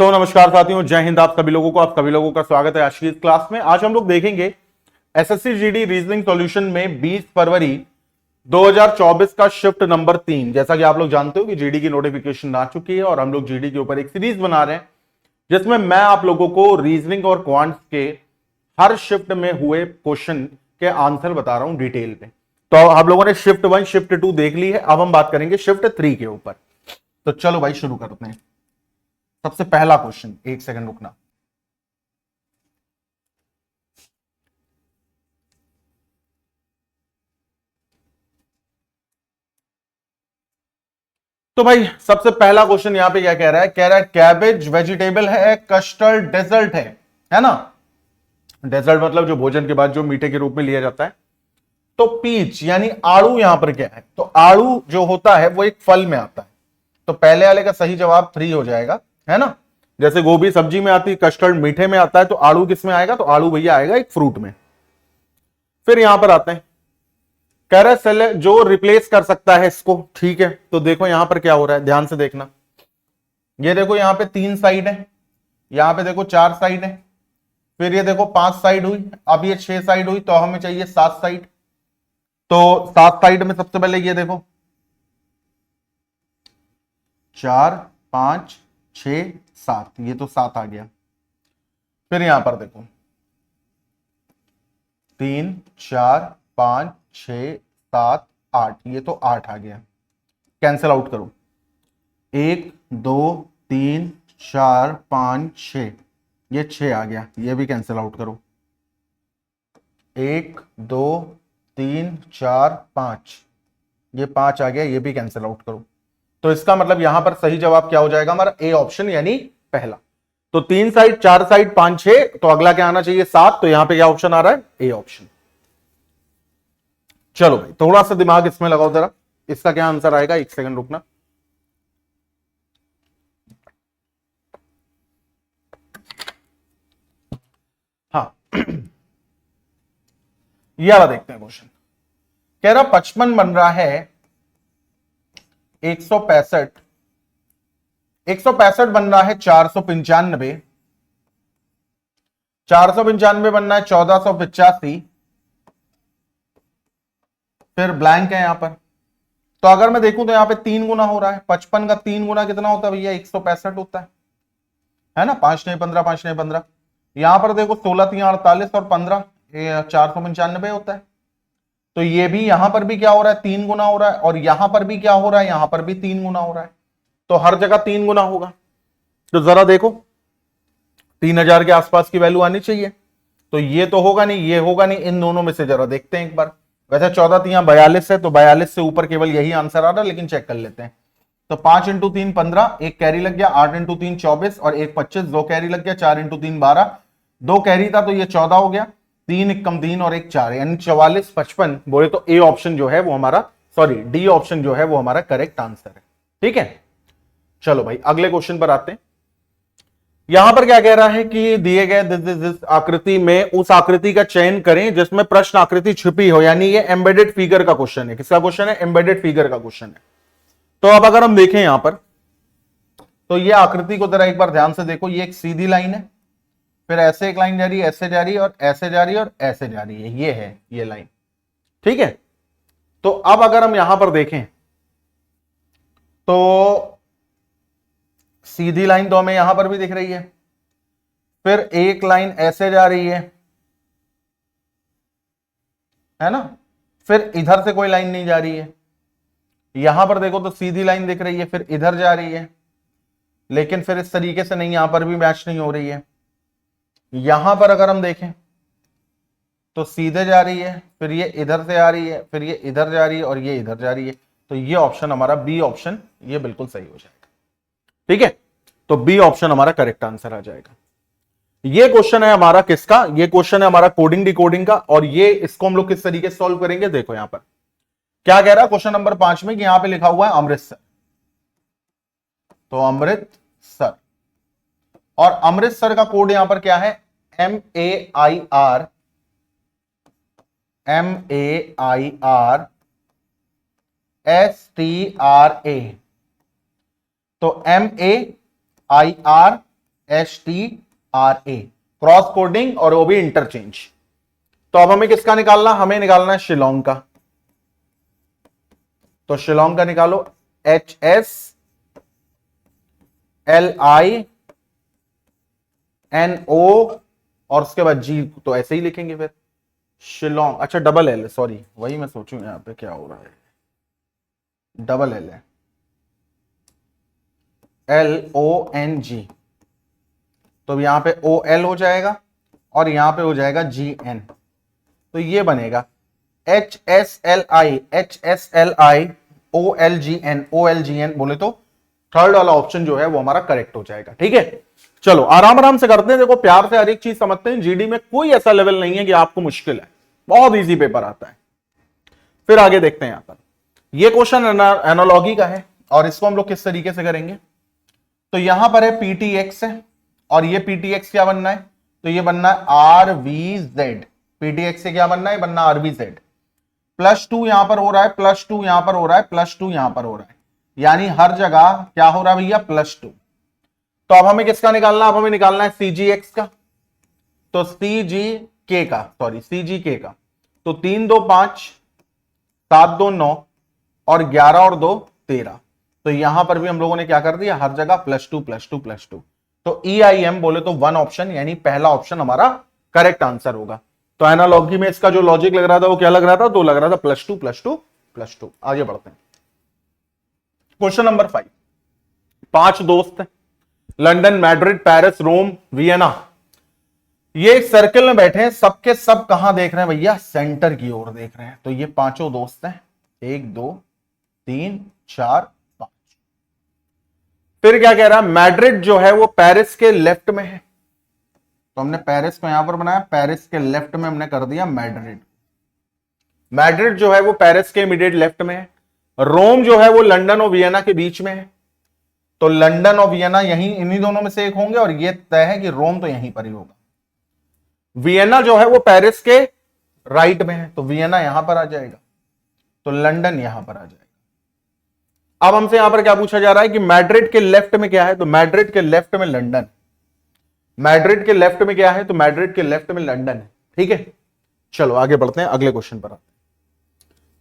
तो नमस्कार साथियों, जय हिंद। आप सभी लोगों का स्वागत है आज की इस क्लास में। आज हम लोग देखेंगे एसएससी जीडी रीजनिंग सॉल्यूशन में 20 फरवरी 2024 का शिफ्ट नंबर 3। जैसा कि आप लोग जानते हो कि जीडी की नोटिफिकेशन आ चुकी है और हम लोग जीडी के ऊपर एक सीरीज बना रहे हैं जिसमें मैं आप लोगों को रीजनिंग और क्वांट्स के हर शिफ्ट में हुए क्वेश्चन के आंसर बता रहा हूं डिटेल में। तो हम लोगों ने शिफ्ट 1 शिफ्ट 2 देख ली है, अब हम बात करेंगे शिफ्ट 3 के ऊपर। तो चलो भाई शुरू करते हैं। सबसे पहला क्वेश्चन, एक सेकंड रुकना। तो भाई सबसे पहला क्वेश्चन यहां पे क्या कह रहा है? कह रहा है कैबेज वेजिटेबल है, कस्टर्ड डेजर्ट है ना। डेजर्ट मतलब जो भोजन के बाद जो मीठे के रूप में लिया जाता है। तो पीच यानी आड़ू यहां पर क्या है? तो आड़ू जो होता है वो एक फल में आता है। तो पहले वाले का सही जवाब 3 हो जाएगा, है ना। जैसे गोभी सब्जी में आती है, कस्टर्ड मीठे में आता है, तो आड़ू किस में आएगा? तो आड़ू भैया आएगा एक फ्रूट में। फिर यहां पर आते हैं, कह रहा है सेल जो रिप्लेस कर सकता है इसको। ठीक है, तो देखो यहां पर क्या हो रहा है, ध्यान से देखना। ये देखो यहां पे 3 साइड है, यहां पे देखो 4 साइड है, फिर ये देखो 5 साइड हुई, अब ये 6 साइड हुई, तो हमें चाहिए 7 साइड। तो 7 साइड में सबसे पहले ये देखो 4 5 6 7, ये तो 7 आ गया। फिर यहां पर देखो 3 4 5 6 7 8, ये तो 8 आ गया। कैंसिल आउट करो, 1 2 3 4 5 6, ये 6 आ गया, ये भी कैंसिल आउट करो। 1 2 3 4 5, ये 5 आ गया, ये भी कैंसिल आउट करो। तो इसका मतलब यहां पर सही जवाब क्या हो जाएगा हमारा? ए ऑप्शन, यानी पहला। तो 3 साइड 4 साइड 5 6, तो अगला क्या आना चाहिए? 7। तो यहां पे क्या ऑप्शन आ रहा है? A option. चलो भाई थोड़ा सा दिमाग इसमें लगाओ जरा, इसका क्या आंसर आएगा? एक सेकंड रुकना। हाँ ये वाला देखते हैं क्वेश्चन। कह रहा 55 बन रहा है 165, 165 बन रहा है 495, 495 बनना है 1485, फिर ब्लैंक है यहां पर। तो अगर मैं देखूं तो यहां पे 3 गुना हो रहा है। 55 का 3 गुना कितना होता है भैया? 165 होता है ना। 5 नहीं 15, 5 नहीं 15। यहां पर देखो 16 3 48 और 15 495 होता है। तो ये भी यहां पर भी क्या हो रहा है? 3 गुना हो रहा है, और यहां पर भी क्या हो रहा है? यहां पर भी 3 गुना हो रहा है। तो हर जगह 3 गुना होगा। तो जरा देखो 3000 के आसपास की वैल्यू आनी चाहिए। तो ये तो होगा नहीं, ये होगा नहीं, इन दोनों में से जरा देखते हैं एक बार। वैसे 14 3 42 है, तो 42 से ऊपर केवल यही आंसर आ रहा है, लेकिन चेक कर लेते हैं। तो 5 इंटू 3 15, एक कैरी लग गया। 8 इंटू 3 24 और एक 25, 2 कैरी लग गया। 4 इंटू 3 12, 2 कैरी था तो ये 14 हो गया। 3 एक कम 3 और एक 4, यानी 44 55 बोले तो ए ऑप्शन जो है वो हमारा, सॉरी डी ऑप्शन जो है वो हमारा करेक्ट आंसर है। ठीक है, चलो भाई अगले क्वेश्चन पर आते हैं। यहां पर क्या कह रहा है कि दिए गए दिस आकृति में उस आकृति का चयन करें जिसमें प्रश्न आकृति छिपी हो, यानी ये एम्बेडेड फिगर का क्वेश्चन है। किसका क्वेश्चन है? एम्बेडेड फिगर का क्वेश्चन है। तो अब अगर हम देखें यहां पर, तो ये आकृति को जरा एक बार ध्यान से देखो। ये एक सीधी लाइन है, फिर ऐसे एक लाइन जा रही है, ऐसे जा रही है, और ऐसे जा रही है, और ऐसे जा रही है। ये है ये लाइन। ठीक है, तो अब अगर हम यहां पर देखें तो सीधी लाइन तो हमें यहां पर भी दिख रही है, फिर एक लाइन ऐसे जा रही है ना, फिर इधर से कोई लाइन नहीं जा रही है। यहां पर देखो तो सीधी लाइन दिख रही है, फिर इधर जा रही है, लेकिन फिर इस तरीके से नहीं, यहां पर भी मैच नहीं हो रही है। यहां पर अगर हम देखें तो सीधे जा रही है, फिर ये इधर से आ रही है, फिर ये इधर जा रही है, और ये इधर जा रही है। तो ये ऑप्शन हमारा बी ऑप्शन, ये बिल्कुल सही हो जाएगा। ठीक है, तो बी ऑप्शन हमारा करेक्ट आंसर आ जाएगा। ये क्वेश्चन है हमारा किसका? ये क्वेश्चन है हमारा कोडिंग डिकोडिंग का, और ये इसको हम लोग किस तरीके से सॉल्व करेंगे? देखो यहां पर क्या कह रहा है क्वेश्चन नंबर 5 में कि यहां पे लिखा हुआ है अमृतसर। तो अमृतसर, और अमृतसर का कोड यहां पर क्या है? MAIR, STRA। तो MAIR STRA, क्रॉस कोडिंग और वो भी इंटरचेंज। तो अब हमें किसका निकालना, हमें निकालना है शिलोंग का। तो शिलोंग का निकालो, HSLINO और उसके बाद G, तो ऐसे ही लिखेंगे फिर शिलोंग। अच्छा डबल एल, सॉरी वही मैं सोचूं यहां पे क्या हो रहा है, डबल एल है, LONG। तो यहां पे OL हो जाएगा और यहां पे हो जाएगा GN। तो ये बनेगा HSLI OLGN बोले तो थर्ड वाला ऑप्शन जो है वो हमारा करेक्ट हो जाएगा। ठीक है, चलो आराम आराम से करते हैं, देखो प्यार से हर एक चीज समझते हैं। जीडी में कोई ऐसा लेवल नहीं है कि आपको मुश्किल है, बहुत इजी पेपर आता है। फिर आगे देखते हैं यहां पर, ये क्वेश्चन एनालॉगी का है और इसको हम लोग किस तरीके से करेंगे। तो यहां पर है PTX है और ये PTX क्या बनना है, तो ये बनना है RVZ। PTX से क्या बनना है, बनना RVZ। +2 यहां पर हो रहा है, +2 यहां पर हो रहा है, +2 यहां पर हो रहा है, यानी हर जगह क्या हो रहा है भैया, +2। तो अब हमें किसका निकालना, अब हमें निकालना है CGX का। तो CGK का तो 3 2 5 7 2 9 और 11 और 2 13। तो यहां पर भी हम लोगों ने क्या कर दिया, हर जगह +2। तो EIM बोले तो 1 ऑप्शन, यानी पहला ऑप्शन हमारा करेक्ट आंसर होगा। तो एनालॉजी में इसका जो लॉजिक लग रहा था वो क्या लग रहा था, तो लग रहा था +2। आगे बढ़ते हैं, क्वेश्चन नंबर 5। 5 दोस्त हैं, लंदन, मैड्रिड, पेरिस, रोम, वियना। ये एक सर्कल में बैठे हैं, सबके सब कहां देख रहे हैं भैया, सेंटर की ओर देख रहे हैं। तो ये पांचों दोस्त हैं, 1 2 3 4 5। फिर क्या कह रहा है, मैड्रिड जो है वो पेरिस के लेफ्ट में है। तो हमने पेरिस को यहां पर बनाया, पेरिस के लेफ्ट में हमने कर दिया मैड्रिड। मैड्रिड जो है वो पेरिस के इमीडिएट लेफ्ट में है। रोम जो है वो लंदन और वियना के बीच में है। तो लंदन और वियना यहीं इन्हीं दोनों में से एक होंगे और ये तय है कि रोम तो यहीं पर ही होगा। वियना जो है वो पेरिस के राइट में है, तो वियना यहां पर आ जाएगा, तो लंदन यहां पर आ जाएगा। अब हमसे यहां पर क्या पूछा जा रहा है कि मैड्रिड के लेफ्ट में क्या है, तो मैड्रिड के लेफ्ट में लंदन। मैड्रिड के लेफ्ट में क्या है, तो मैड्रिड के लेफ्ट में लंदन है। ठीक है, चलो आगे बढ़ते हैं, अगले क्वेश्चन पर आते हैं।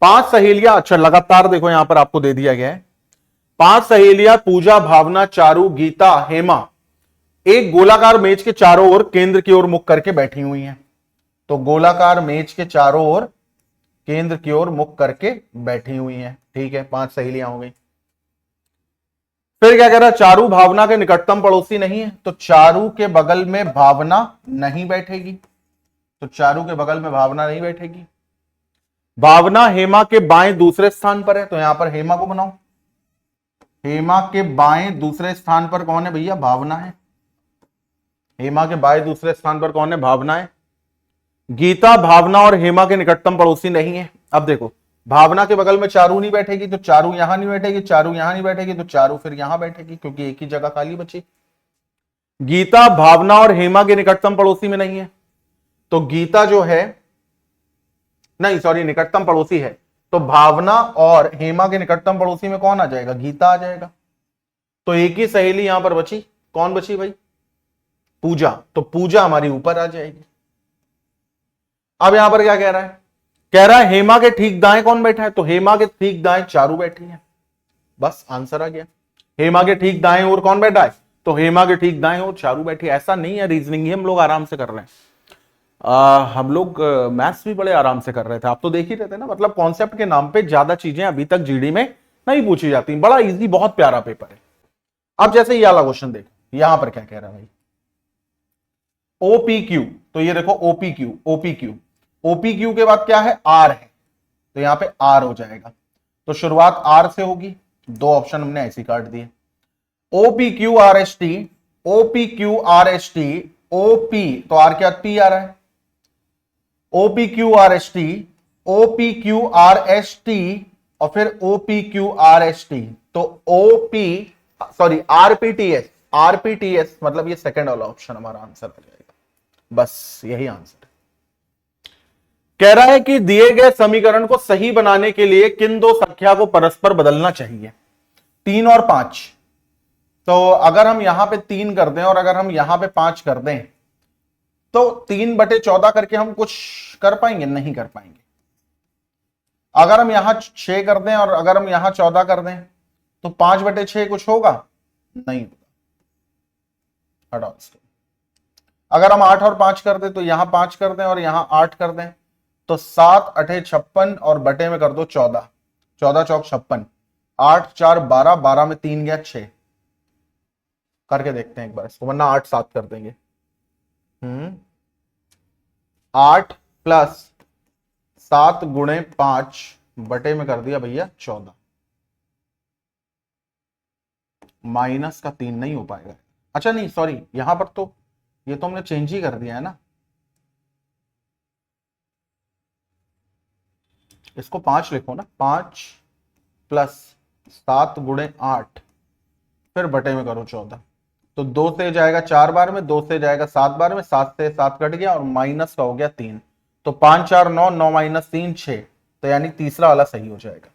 5 सहेलियां, अच्छा लगातार देखो यहां पर आपको दे दिया गया है। 5 सहेलियां पूजा, भावना, चारू, गीता, हेमा एक गोलाकार मेज के चारों ओर केंद्र की ओर मुख करके बैठी हुई हैं। तो गोलाकार मेज के चारों ओर केंद्र की ओर मुख करके बैठी हुई हैं। ठीक है, 5 सहेलियां हो गई। फिर क्या कह रहा है, चारू भावना के निकटतम पड़ोसी नहीं है, तो चारू के बगल में भावना नहीं बैठेगी। तो चारू के बगल में भावना नहीं बैठेगी। भावना हेमा के बाएं दूसरे स्थान पर है, तो यहां पर हेमा को बनाओ। हेमा के बाएं दूसरे स्थान पर कौन है भैया, भावना है। हेमा के बाएं दूसरे स्थान पर कौन है, भावना है। गीता भावना और हेमा के निकटतम पड़ोसी नहीं है। अब देखो, भावना के बगल में चारू नहीं बैठेगी, तो चारू यहां नहीं बैठेगी, चारू यहां नहीं बैठेगी, तो चारू फिर यहां बैठेगी क्योंकि एक ही जगह खाली बची। गीता भावना और हेमा के निकटतम पड़ोसी में नहीं है, तो गीता जो है, नहीं सॉरी, निकटतम पड़ोसी है, तो भावना और हेमा के निकटतम पड़ोसी में कौन आ जाएगा, गीता आ जाएगा। तो एक ही सहेली यहां पर बची, कौन बची भाई, पूजा। तो पूजा हमारी ऊपर आ जाएगी। अब यहां पर क्या कह रहा है, कह रहा है हेमा के ठीक दाएं कौन बैठा है, तो हेमा के ठीक दाएं चारू बैठी है। बस आंसर आ गया। हेमा के ठीक दाएं और कौन बैठा है, तो हेमा के ठीक दाएं और चारू बैठी है। ऐसा नहीं है, रीजनिंग ही हम लोग आराम से कर रहे हैं। हम लोग मैथ्स भी बड़े आराम से कर रहे थे, आप तो देख ही रहे थे ना। मतलब कॉन्सेप्ट के नाम पे ज्यादा चीजें अभी तक जीडी में नहीं पूछी जाती। बड़ा इजी, बहुत प्यारा पेपर है। अब जैसे ये वाला क्वेश्चन देखो, यहां पर क्या कह रहा है भाई, OPQ। तो ये देखो OPQ के बाद क्या है, R है, तो यहां पे R हो जाएगा। तो शुरुआत R से होगी, 2 ऑप्शन हमने ऐसे काट दिए। OPQRST OP, तो R के बाद P आ रहा है। OPQRST और फिर OPQRST, तो RPTS मतलब ये सेकंड वाला ऑप्शन हमारा आंसर आ जाएगा। बस यही आंसर है। कह रहा है कि दिए गए समीकरण को सही बनाने के लिए किन 2 संख्या को परस्पर बदलना चाहिए, 3 और 5। तो अगर हम यहां पे 3 कर दें और अगर हम यहां पे 5 कर दें तो 3/14 करके हम कुछ कर पाएंगे? नहीं कर पाएंगे। अगर हम यहां 6 कर दें और अगर हम यहां 14 कर दें तो 5/6 कुछ होगा? नहीं होगा, हटाओ इसको। अगर हम 8 और 5 कर दें तो यहां 5 कर दें और यहां 8 कर दें तो 7 8 56 और बटे में कर दो 14, 14 चौक 56, 8 4 12, 12 में 3 गया 6। करके देखते हैं एक बार इसको, वरना 8 7 कर देंगे। 8 प्लस 7 गुणे 5 बटे में कर दिया भैया 14, माइनस का 3 नहीं हो पाएगा। अच्छा नहीं सॉरी, यहां पर तो ये तो हमने चेंज ही कर दिया है ना, इसको 5 लिखो ना, 5 प्लस 7 गुणे 8 फिर बटे में करो 14। तो 2 से जाएगा 4 बार में, 2 से जाएगा 7 बार में, 7 से 7 कट गया और माइनस का हो गया 3। तो 5 4 9, 9 माइनस 3 6, तो यानी तीसरा वाला सही हो जाएगा।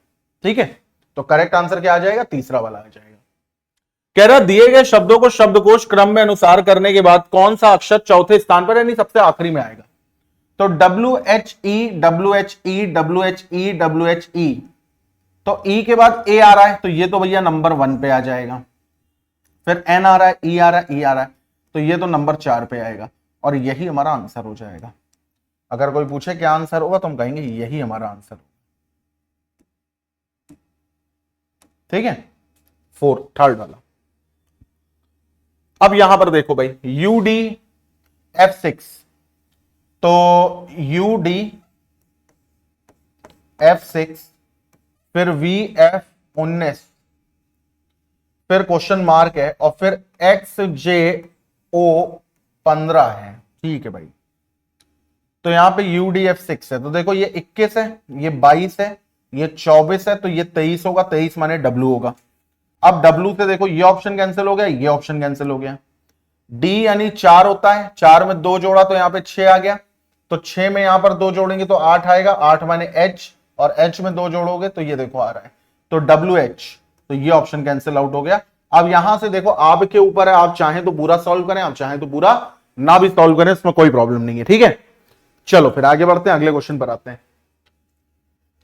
ठीक है, तो करेक्ट आंसर क्या आ जाएगा? तीसरा वाला आ जाएगा। कह रहा दिए गए शब्दों को शब्दकोश क्रम में अनुसार करने के बाद कौन सा अक्षर चौथे स्थान पर यानी सबसे आखिरी में आएगा? तो WHE WHE WHE WHE, तो E के बाद A आ रहा है तो ये तो भैया नंबर 1 पे आ जाएगा। फिर N आ रहा है, E आ रहा है, E आ रहा है, तो ये तो नंबर 4 पे आएगा और यही हमारा आंसर हो जाएगा। अगर कोई पूछे क्या आंसर होगा तो हम कहेंगे यही हमारा आंसर होगा। ठीक है, थर्ड वाला। अब यहां पर देखो भाई UD F6, तो UD F6 फिर VF19 फिर क्वेश्चन मार्क है और फिर XJO15 है। ठीक है भाई, तो यहां पे UDF6 है, तो देखो ये 21 है, ये 22 है, ये 24 है, तो ये 23 होगा, 23 माने W होगा। अब W से देखो ये ऑप्शन कैंसिल हो गया, ये ऑप्शन कैंसिल हो गया। D यानी 4 होता है, 4 में 2 जोड़ा तो यहां पे 6 आ गया, तो 6 में यहां पर 2 जोड़ेंगे तो 8 आएगा, 8 माने H, और H में 2 जोड़ोगे तो ये देखो आ रहा है, तो WH, तो ये ऑप्शन कैंसिल आउट हो गया। अब यहां से देखो आपके ऊपर है, आप चाहें तो पूरा सॉल्व करें, आप चाहें तो पूरा ना भी सॉल्व करें, इसमें कोई प्रॉब्लम नहीं है। ठीक है, चलो फिर आगे बढ़ते हैं, अगले क्वेश्चन पर आते हैं।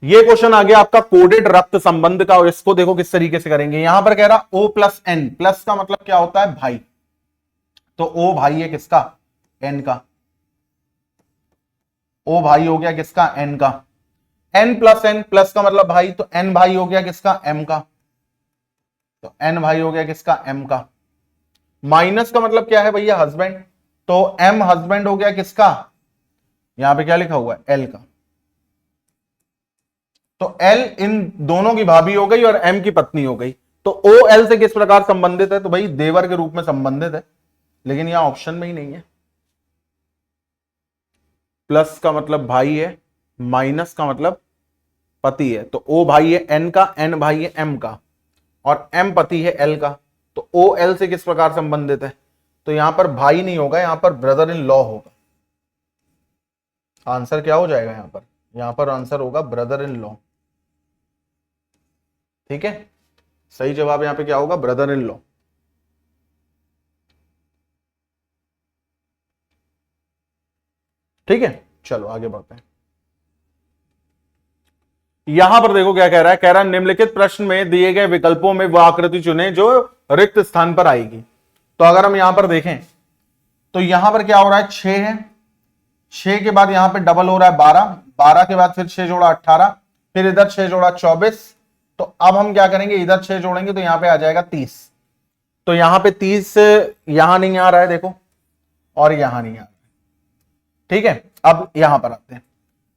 ये क्वेश्चन आ गया आपका कोडेड रक्त संबंध का, और इसको देखो किस तरीके से करेंगे। यहां पर कह रहा O प्लस N, प्लस का मतलब क्या होता है? भाई, तो O भाई है किसका? N का। O भाई हो गया किसका? N का। N प्लस N, प्लस का मतलब भाई, तो N भाई हो गया किसका? M का। तो N भाई हो गया किसका? M का। माइनस का मतलब क्या है भैया? हस्बैंड, तो M हस्बैंड हो गया किसका? यहां पे क्या लिखा हुआ है? L का। तो L इन दोनों की भाभी हो गई और M की पत्नी हो गई। तो O L से किस प्रकार संबंधित है? तो भाई देवर के रूप में संबंधित है, लेकिन यहां ऑप्शन में ही नहीं है। प्लस का मतलब भाई है, माइनस का मतलब पति है, तो O भाई है N का, N भाई है M का, और M पति है L का। तो O L से किस प्रकार संबंधित है? तो यहां पर भाई नहीं होगा, यहां पर ब्रदर इन लॉ होगा। आंसर क्या हो जाएगा यहां पर? यहां पर आंसर होगा ब्रदर इन लॉ। ठीक है, सही जवाब यहां पे क्या होगा? Brother in law. ठीक है, चलो आगे बढ़ते हैं। यहां पर देखो क्या कह रहा है, कह रहा है निम्नलिखित प्रश्न में दिए गए विकल्पों में वह आकृति चुने जो रिक्त स्थान पर आएगी। तो अगर हम यहां पर देखें तो यहां पर क्या हो रहा है? 6 है, 6 के बाद यहां पे डबल हो रहा है 12, 12 के बाद फिर 6 जोड़ा 18, फिर इधर 6 जोड़ा 24। तो अब हम क्या करेंगे? इधर 6 जोड़ेंगे तो यहां पे आ जाएगा 30। तो यहां पे 30 यहां नहीं आ रहा है देखो, और यहां नहीं आ रहा है। ठीक है, अब यहां पर आते हैं।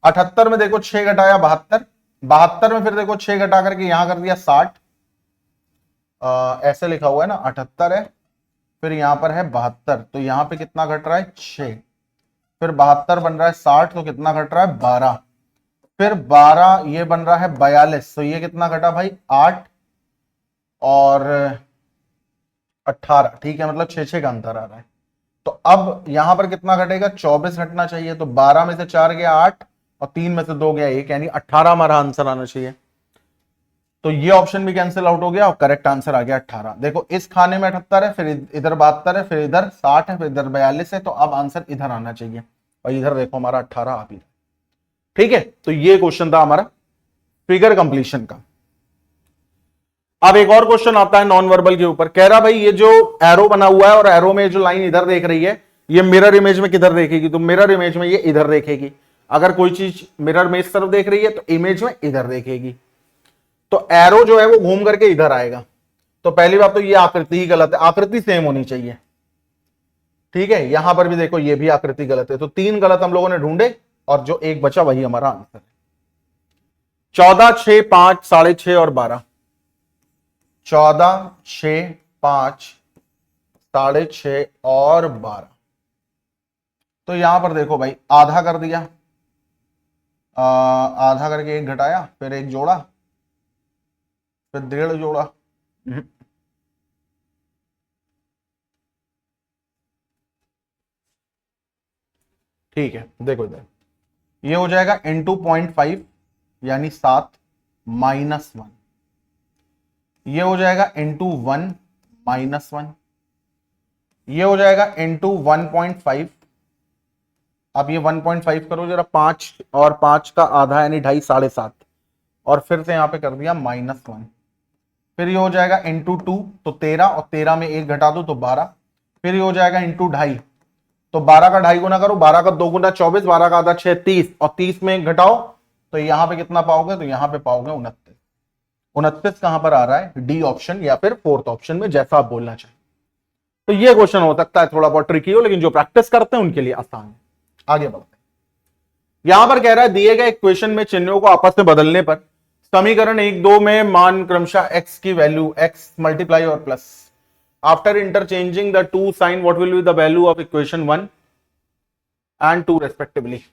78 में देखो 6 घटाया 72, 72 में फिर देखो 6 घटा करके यहां कर दिया 60। ऐसे लिखा हुआ है ना, 78 है, फिर यहां पर है 72, तो यहां पे कितना घट रहा है? 6, फिर 72 बन रहा है 60, तो कितना घट रहा है? 12, फिर 12 ये बन रहा है 42, तो ये कितना घटा भाई? 8 और 18। ठीक है, मतलब 6 का अंतर आ रहा है। तो अब यहां पर कितना घटेगा? 24 घटना चाहिए, तो 12 में से 4 गया 8 और 3 में से 2 गया 1, यानी 18 हमारा आंसर आना चाहिए। तो ये ऑप्शन भी कैंसिल आउट हो गया और करेक्ट आंसर आ गया 18। देखो इस खाने में 78 है, फिर इधर 72 है, फिर इधर 60 है, फिर इधर 42 है, तो अब आंसर इधर आना चाहिए और इधर देखो हमारा 18 आ भी। ठीक है, तो ये क्वेश्चन था हमारा फिगर कंप्लीशन का। अब एक और क्वेश्चन आता है नॉन वर्बल के ऊपर। कह रहा भाई ये जो एरो बना हुआ है और एरो में जो लाइन इधर देख रही है, ये मिरर इमेज में किधर देखेगी? तो मिरर इमेज में ये इधर देखेगी। अगर कोई चीज मिरर में इस तरफ देख रही है तो इमेज में इधर देखेगी, तो एरो जो है वो घूम करके इधर आएगा। तो पहली बात तो ये आकृति ही गलत है, आकृति सेम होनी चाहिए। ठीक है, यहां पर भी देखो ये भी आकृति गलत है, तो 3 गलत हम लोगों ने ढूंढे और जो एक बचा वही हमारा आंसर है। 14, 6, 5, 6.5 और 12। 14, 6, 5, 6.5 और 12। तो यहां पर देखो भाई आधा कर दिया, आधा करके एक घटाया, फिर एक जोड़ा, फिर 1.5 जोड़ा। ठीक है, देखो इधर ये हो जाएगा इंटू 0.5 यानी 7 -1। ये हो जाएगा इंटू 1 -1। ये हो जाएगा इंटू 1.5। अब ये 1.5 करो जरा, 5 और 5 का आधा यानी 2.5, 7.5, और फिर से यहां पे कर दिया -1। फिर ये हो जाएगा इंटू 2 तो 13, और 13 में एक घटा दो तो 12। फिर ये हो जाएगा इंटू 2.5, तो 12 का 2.5 गुना करो, 12 का 2 गुना 24, 12 का आधा 6, 30, और 30 में एक घटाओ तो यहां पे कितना पाओगे? तो यहां पे पाओगे 29। 29 कहां पर आ रहा है? डी ऑप्शन या फिर फोर्थ ऑप्शन में, जैसा आप बोलना चाहें। तो ये क्वेश्चन हो सकता है थोड़ा बहुत ट्रिकी हो, लेकिन जो प्रैक्टिस करते हैं उनके लिए आसान है। आगे बढ़ते हैं। यहां पर कह रहा है दिए गए इक्वेशन में चिन्हों को आपस में बदलने पर समीकरण 1, 2 में मान क्रमशः x की वैल्यू x मल्टीप्लाई और plus after interchanging the two sign what will be the value of equation 1 and 2 respectively.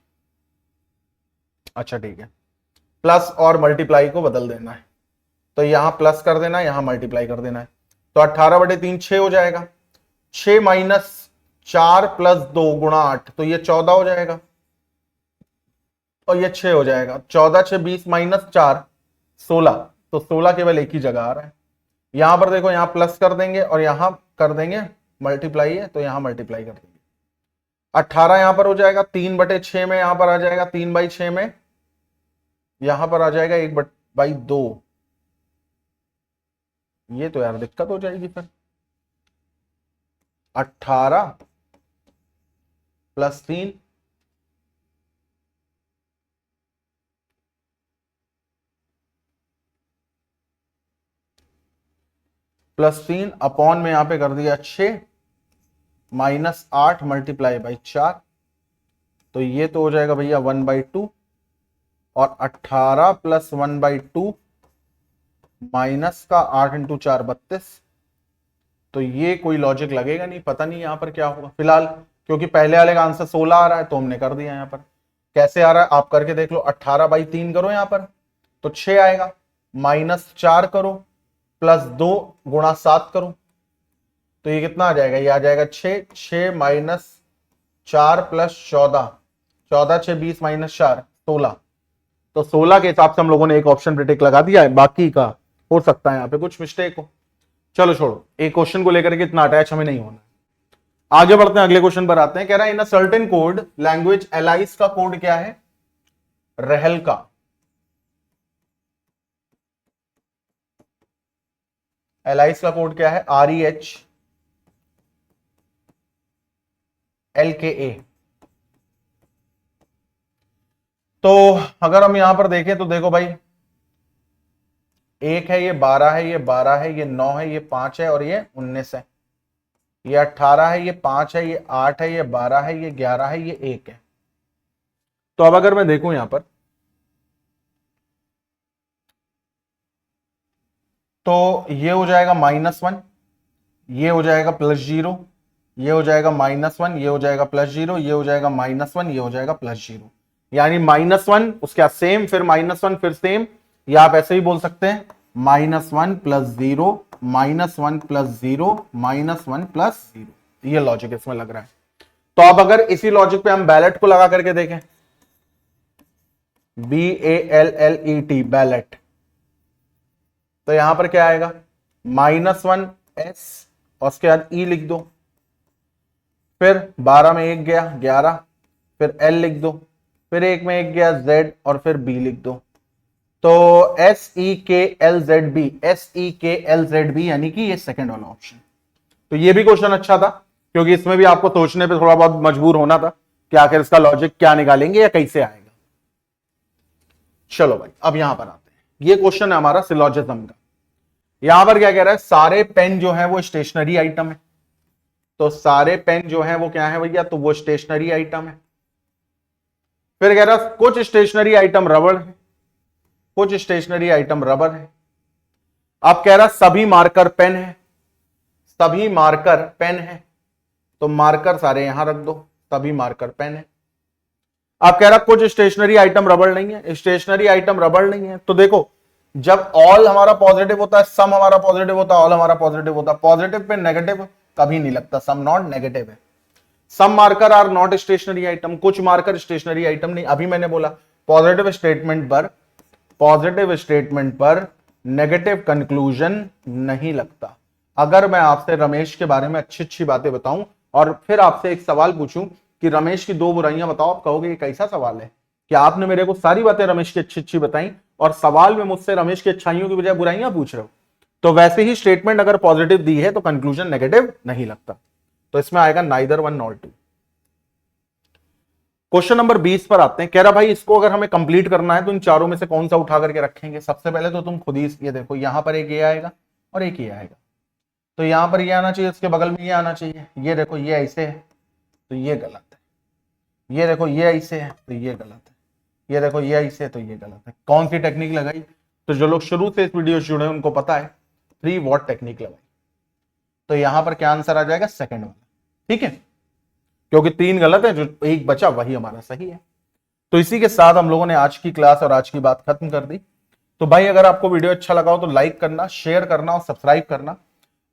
अच्छा ठीक है, प्लस और मल्टीप्लाई को बदल देना है, तो यहां प्लस कर देना है, यहां मल्टीप्लाई कर देना है। तो 18/3 6 हो जाएगा, 6 - 4 + 2 × 8, तो ये 14 हो जाएगा, और ये 6 हो जाएगा। 14, 6, 20 - 4 16, तो 16 केवल एक ही जगह आ रहा है। यहां पर देखो, यहां प्लस कर देंगे और यहां कर देंगे मल्टीप्लाई है, तो यहां मल्टीप्लाई कर देंगे। 18 यहां पर हो जाएगा, 3/6 में यहां पर आ जाएगा, 3/6 में यहां पर आ जाएगा 1/2। ये तो यार दिक्कत हो जाएगी फिर। 18 + 3 +3 अपॉन में यहां पे कर दिया 6 -8 × 4, तो ये तो हो जाएगा भैया 1/2, और 18 + 1/2 माइनस का 8 × 4 32। तो ये कोई लॉजिक लगेगा नहीं, पता नहीं यहां पर क्या होगा फिलहाल, क्योंकि पहले वाले का आंसर 16 आ रहा है तो हमने कर दिया। यहां पर कैसे आ रहा है आप करके देख लो। 18/3 करो यहां पर तो 6 आएगा, -4 करो, +2 × 7 करो, तो ये कितना आ जाएगा? ये आ जाएगा 6, 6 - 4 + 14, 14, 6, 20 - 4 16। तो 16 के हिसाब से हम लोगों ने एक ऑप्शन पे टिक लगा दिया है, बाकी का हो सकता है यहाँ पे कुछ मिस्टेक हो। चलो छोड़ो, एक क्वेश्चन को लेकर के इतना अटैच हमें नहीं होना। आगे बढ़ते हैं, अगले क्वेश्चन पर आते हैं। कह रहा है in a certain code language Alice का कोड क्या है? रहल का। एलाइस का कोड क्या है? REHLKA। तो अगर हम यहां पर देखें तो देखो भाई, 1 है, ये 12 है, ये 12 है, ये 9 है, ये 5 है, और ये 19 है, ये 18 है, ये 5 है, ये 8 है, ये 12 है, ये 11 है, ये 1 है। तो अब अगर मैं देखूं यहां पर, तो ये हो जाएगा -1, ये हो जाएगा +0, ये हो जाएगा -1, ये हो जाएगा +0, ये हो जाएगा -1, ये हो जाएगा +0, यानी -1 उसके बाद सेम, फिर -1, फिर सेम, या आप ऐसे ही बोल सकते हैं -1 + 0, -1 + 0, -1 + 0। ये लॉजिक इसमें लग रहा है। तो अब अगर इसी लॉजिक पे हम बैलेट को लगा करके देखें, BALLET, बैलेट, तो यहां पर क्या आएगा, -1s और उसके बाद e लिख दो, फिर 12 में 1 गया 11, फिर l लिख दो, फिर 1 में 1 गया z और फिर b लिख दो। तो SEKLZB, SEKLZB यानी कि ये सेकंड वाला ऑप्शन। तो ये भी क्वेश्चन अच्छा था क्योंकि इसमें भी आपको सोचने पे थोड़ा बहुत मजबूर होना था कि आखिर इसका लॉजिक क्या निकालेंगे या कैसे आएगा। चलो भाई अब यहां पर आते हैं, ये क्वेश्चन है हमारा सिलोजिज्म का। यहां पर क्या कह रहा है, सारे पेन जो है वो स्टेशनरी आइटम है। तो सारे पेन जो है वो क्या है भैया, तो वो स्टेशनरी आइटम है। फिर कह रहा है कुछ स्टेशनरी आइटम रबड़ है, कुछ स्टेशनरी आइटम रबर है। अब कह रहा सभी मार्कर पेन है, सभी मार्कर पेन है, तो मार्कर सारे यहां रख दो, सभी मार्कर पेन है। अब कह रहा कुछ स्टेशनरी आइटम रबड़ नहीं है, स्टेशनरी आइटम रबड़ नहीं है। तो देखो जब ऑल हमारा पॉजिटिव होता है, सम हमारा पॉजिटिव होता है, ऑल हमारा पॉजिटिव होता है, पॉजिटिव पे नेगेटिव कभी नहीं लगता, सम नॉट नेगेटिव है। Some marker are not stationery item, कुछ मार्कर स्टेशनरी आइटम नहीं। अभी मैंने बोला पॉजिटिव स्टेटमेंट पर नेगेटिव कंक्लूजन नहीं लगता। अगर मैं आपसे रमेश के बारे में अच्छी अच्छी बातें बताऊं और फिर आपसे एक सवाल पूछूं कि रमेश की 2 बुराइयां बताओ, आप कहोगे ये कैसा सवाल है कि आपने मेरे को सारी बातें रमेश की अच्छी अच्छी बताई और सवाल में मुझसे रमेश की अच्छाइयों की बजाय बुराइयां पूछ रहे हो। तो वैसे ही स्टेटमेंट अगर पॉजिटिव दी है तो कंक्लूजन नेगेटिव नहीं लगता। तो इसमें आएगा नाइदर 1 नॉर 2। क्वेश्चन नंबर 20 पर आते हैं। कह रहा भाई इसको अगर हमें कंप्लीट करना है तो इन चारों में से कौन सा उठा करके रखेंगे। सबसे पहले तो तुम खुद ही ये देखो, यहां पर एक ये आएगा और एक ये आएगा। तो यहां पर ये आना चाहिए, इसके बगल में ये आना चाहिए। ये देखो ये ऐसे है तो ये गलत है, ये देखो ये ऐसे है तो ये गलत है, ये देखो ये ऐसे है तो ये गलत है। कौन सी टेक्निक लगाई, तो जो लोग शुरू से इस वीडियो से जुड़े उनको पता है 3 वॉट टेक्निक लगाई। तो यहां पर क्या आंसर आ जाएगा, सेकंड वाला। ठीक है, क्योंकि 3 गलत है, जो एक बचा वही हमारा सही है। तो इसी के साथ हम लोगों ने आज की क्लास और आज की बात खत्म कर दी। तो भाई अगर आपको वीडियो अच्छा लगा हो तो लाइक करना, शेयर करना और सब्सक्राइब करना।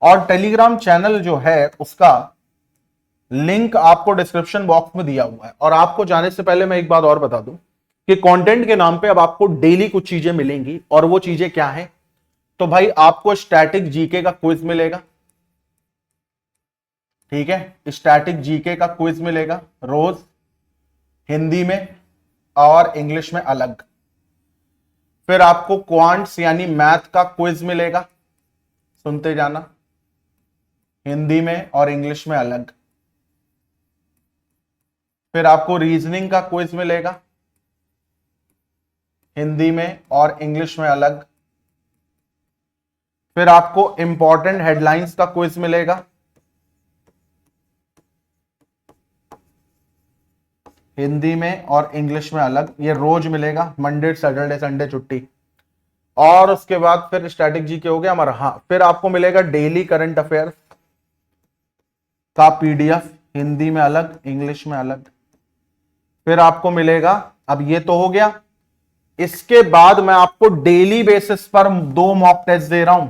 और टेलीग्राम चैनल जो है उसका लिंक आपको डिस्क्रिप्शन बॉक्स में दिया हुआ है। और आपको जाने से पहले मैं एक बात और बता दूं कि कंटेंट के नाम पे अब आपको डेली कुछ चीजें मिलेंगी। और वो चीजें क्या है, तो भाई आपको स्टैटिक जीके का क्विज मिलेगा। ठीक है, स्टैटिक जीके का क्विज मिलेगा रोज, हिंदी में और इंग्लिश में अलग। फिर आपको क्वांट्स यानी मैथ का क्विज मिलेगा, सुनते जाना, हिंदी में और इंग्लिश में अलग। फिर आपको रीजनिंग का क्विज मिलेगा, हिंदी में और इंग्लिश में अलग। फिर आपको इंपॉर्टेंट हेडलाइंस का क्विज मिलेगा, हिंदी में और इंग्लिश में अलग। ये रोज मिलेगा, मंडे सैटरडे संडे छुट्टी। और उसके बाद फिर स्टैटिक जीके हो गया हमारा। हाँ, फिर आपको मिलेगा डेली करंट अफेयर्स का पीडीएफ, हिंदी में अलग इंग्लिश में अलग। फिर आपको मिलेगा, अब ये तो हो गया, इसके बाद मैं आपको डेली बेसिस पर 2 मॉक टेस्ट दे रहा हूं।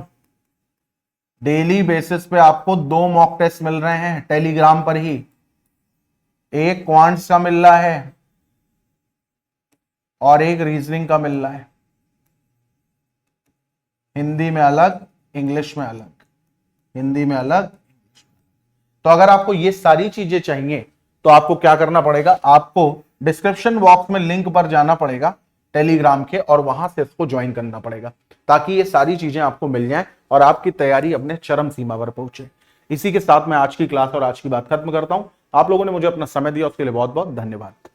डेली बेसिस पे आपको 2 मॉक टेस्ट मिल रहे हैं टेलीग्राम पर ही। एक क्वांट्स का मिल रहा है और एक रीजनिंग का मिल रहा है, हिंदी में अलग इंग्लिश में अलग, हिंदी में अलग। तो अगर आपको ये सारी चीजें चाहिए तो आपको क्या करना पड़ेगा, आपको डिस्क्रिप्शन बॉक्स में लिंक पर जाना पड़ेगा टेलीग्राम के और वहां से इसको ज्वाइन करना पड़ेगा ताकि ये सारी चीजें आपको मिल जाएं और आपकी तैयारी अपने चरम सीमा पर पहुंचे। इसी के साथ मैं आज की क्लास और आज की बात खत्म करता हूं। आप लोगों ने मुझे अपना समय दिया उसके लिए बहुत बहुत धन्यवाद।